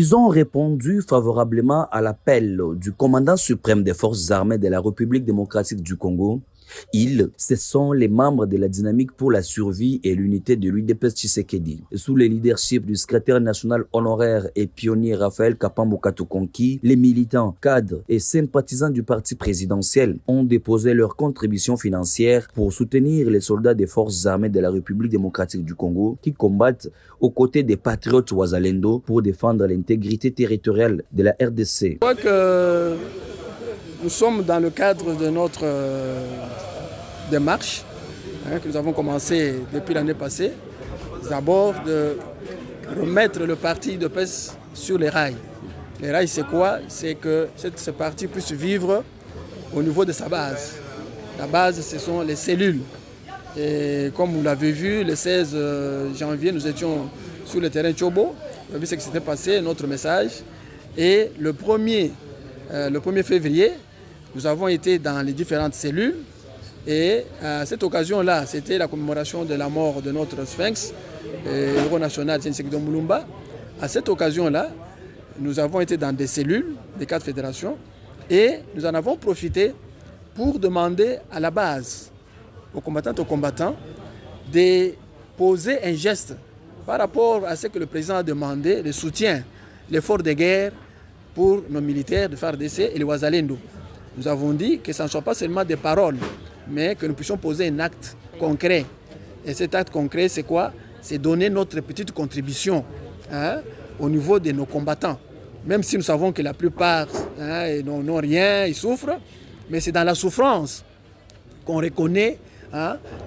Ils ont répondu favorablement à l'appel du commandant suprême des forces armées de la République démocratique du Congo. Ils, ce sont les membres de la dynamique pour la survie et l'unité de l'UDPS Tshisekedi. Sous le leadership du secrétaire national honoraire et pionnier Raphaël Kapambo Katukonki, les militants, cadres et sympathisants du parti présidentiel ont déposé leur contribution financière pour soutenir les soldats des forces armées de la République démocratique du Congo qui combattent aux côtés des patriotes Wazalendo pour défendre l'intégrité territoriale de la RDC. Je crois que nous sommes dans le cadre de notre démarche que nous avons commencé depuis l'année passée. D'abord de remettre le parti de PES sur les rails. Les rails, c'est quoi? C'est que ce parti puisse vivre au niveau de sa base. La base, ce sont les cellules. Et comme vous l'avez vu, le 16 janvier, nous étions sur le terrain Tchobo. Vous avez vu ce qui s'était passé, notre message. Et le 1er février, nous avons été dans les différentes cellules. Et à cette occasion-là, c'était la commémoration de la mort de notre sphinx, héros national Tshisekedi Mulumba. À cette occasion-là, nous avons été dans des cellules des 4 fédérations et nous en avons profité pour demander à la base, aux combattantes et aux combattants, de poser un geste par rapport à ce que le président a demandé, le soutien, l'effort de guerre pour nos militaires de FARDC et les Wazalendo. Nous avons dit que ce ne soit pas seulement des paroles, mais que nous puissions poser un acte concret. Et cet acte concret, c'est quoi? C'est donner notre petite contribution au niveau de nos combattants. Même si nous savons que la plupart n'ont rien, ils souffrent, mais c'est dans la souffrance qu'on reconnaît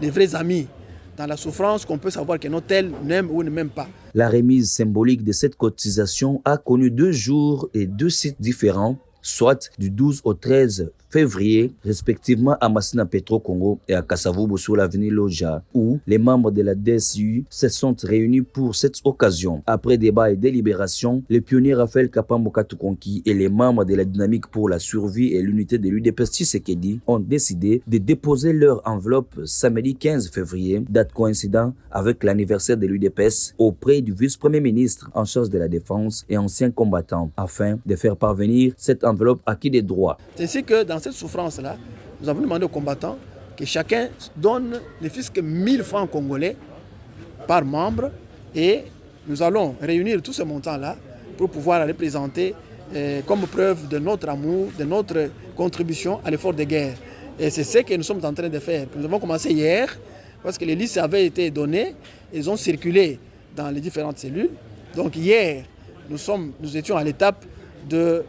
les vrais amis. Dans la souffrance qu'on peut savoir que nos tels n'aiment ou ne m'aiment pas. La remise symbolique de cette cotisation a connu 2 jours et 2 sites différents, soit du 12 au 13 février, respectivement à Massina Petro Congo et à Kasavubu sur l'avenue Loja, où les membres de la DSU se sont réunis pour cette occasion. Après débat et délibération, le pionnier Raphaël Kapambo Katukonki et les membres de la dynamique pour la survie et l'unité de l'UDPS Tshisekedi ont décidé de déposer leur enveloppe samedi 15 février, date coïncidant avec l'anniversaire de l'UDPS, auprès du vice-premier ministre en charge de la défense et ancien combattant, afin de faire parvenir cette enveloppe à qui des droits. C'est ainsi que dans cette souffrance-là, nous avons demandé aux combattants que chacun donne ne fût-ce que 1000 francs congolais par membre et nous allons réunir tout ce montant-là pour pouvoir représenter comme preuve de notre amour, de notre contribution à l'effort de guerre. Et c'est ce que nous sommes en train de faire. Nous avons commencé hier parce que les listes avaient été données, ils ont circulé dans les différentes cellules. Donc hier, nous étions à l'étape de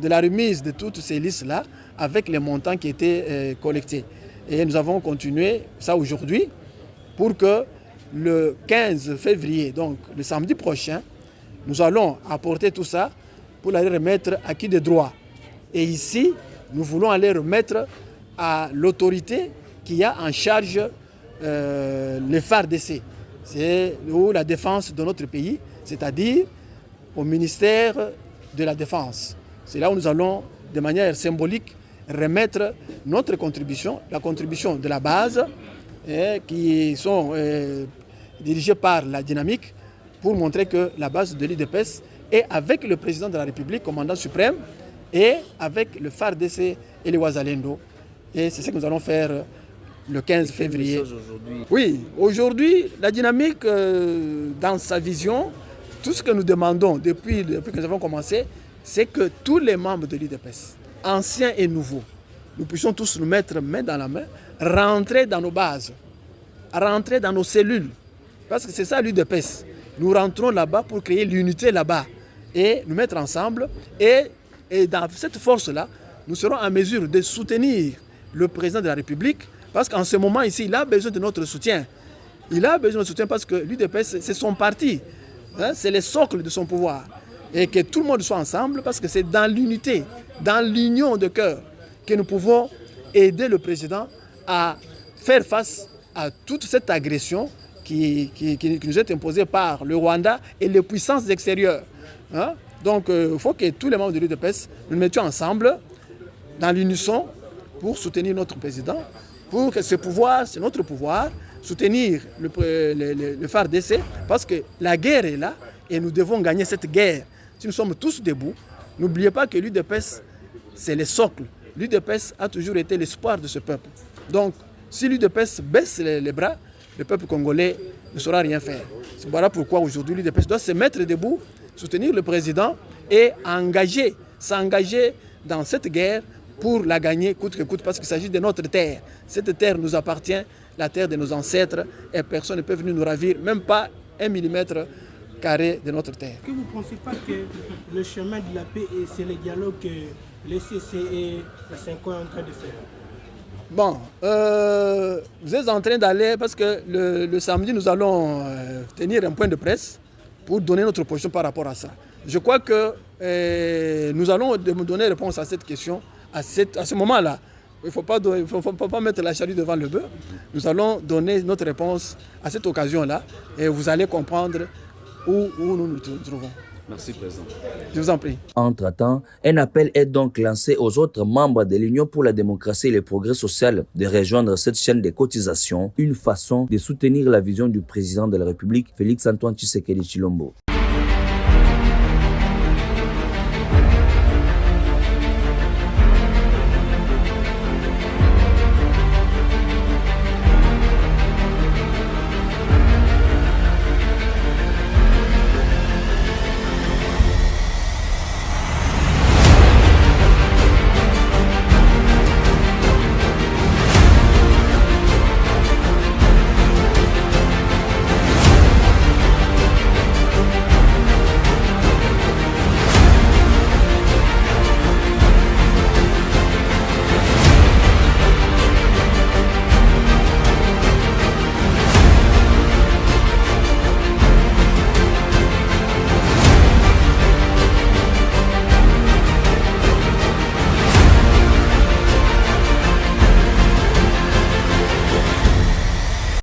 la remise de toutes ces listes-là avec les montants qui étaient collectés. Et nous avons continué ça aujourd'hui pour que le 15 février, donc le samedi prochain, nous allons apporter tout ça pour aller remettre à qui de droit. Et ici, nous voulons aller remettre à l'autorité qui a en charge les FARDC, c'est la défense de notre pays, c'est-à-dire au ministère de la Défense. C'est là où nous allons, de manière symbolique, remettre notre contribution, la contribution de la base, qui sont dirigées par la dynamique, pour montrer que la base de l'UDPS est avec le président de la République, commandant suprême, et avec le FARDC et les Wazalendo. Et c'est ce que nous allons faire le 15 février. Oui, aujourd'hui, la dynamique, dans sa vision, tout ce que nous demandons depuis que nous avons commencé, c'est que tous les membres de l'UDPS, anciens et nouveaux, nous puissions tous nous mettre main dans la main, rentrer dans nos bases, rentrer dans nos cellules. Parce que c'est ça l'UDPS. Nous rentrons là-bas pour créer l'unité là-bas et nous mettre ensemble. Et dans cette force-là, nous serons en mesure de soutenir le président de la République parce qu'en ce moment ici, il a besoin de notre soutien. Il a besoin de notre soutien parce que l'UDPS, c'est son parti. C'est le socle de son pouvoir. Et que tout le monde soit ensemble parce que c'est dans l'unité, dans l'union de cœur que nous pouvons aider le président à faire face à toute cette agression qui nous est imposée par le Rwanda et les puissances extérieures. Donc il faut que tous les membres de l'UDPS nous mettions ensemble dans l'unisson pour soutenir notre président, pour que ce pouvoir, c'est notre pouvoir, soutenir le FARDC parce que la guerre est là et nous devons gagner cette guerre nous sommes tous debout. N'oubliez pas que l'UDPS, c'est le socle. L'UDPS a toujours été l'espoir de ce peuple. Donc, si l'UDPS baisse les bras, le peuple congolais ne saura rien faire. Voilà pourquoi aujourd'hui l'UDPS doit se mettre debout, soutenir le président et s'engager dans cette guerre pour la gagner coûte que coûte, parce qu'il s'agit de notre terre. Cette terre nous appartient, la terre de nos ancêtres, et personne ne peut venir nous ravir, même pas 1 millimètre carré de notre terre. Que vous ne pensez pas que le chemin de la paix, c'est le dialogue que le CC et la CENCO est en train de faire? Bon, vous êtes en train d'aller, parce que le samedi, nous allons tenir un point de presse pour donner notre position par rapport à ça. Je crois que nous allons donner réponse à cette question à ce moment-là. Il ne faut pas mettre la charrue devant le bœuf. Nous allons donner notre réponse à cette occasion-là et vous allez comprendre où nous nous trouvons. Merci, Président. Je vous en prie. Entre-temps, un appel est donc lancé aux autres membres de l'Union pour la démocratie et le progrès social de rejoindre cette chaîne de cotisation, une façon de soutenir la vision du président de la République, Félix Antoine Tshisekedi Tshilombo.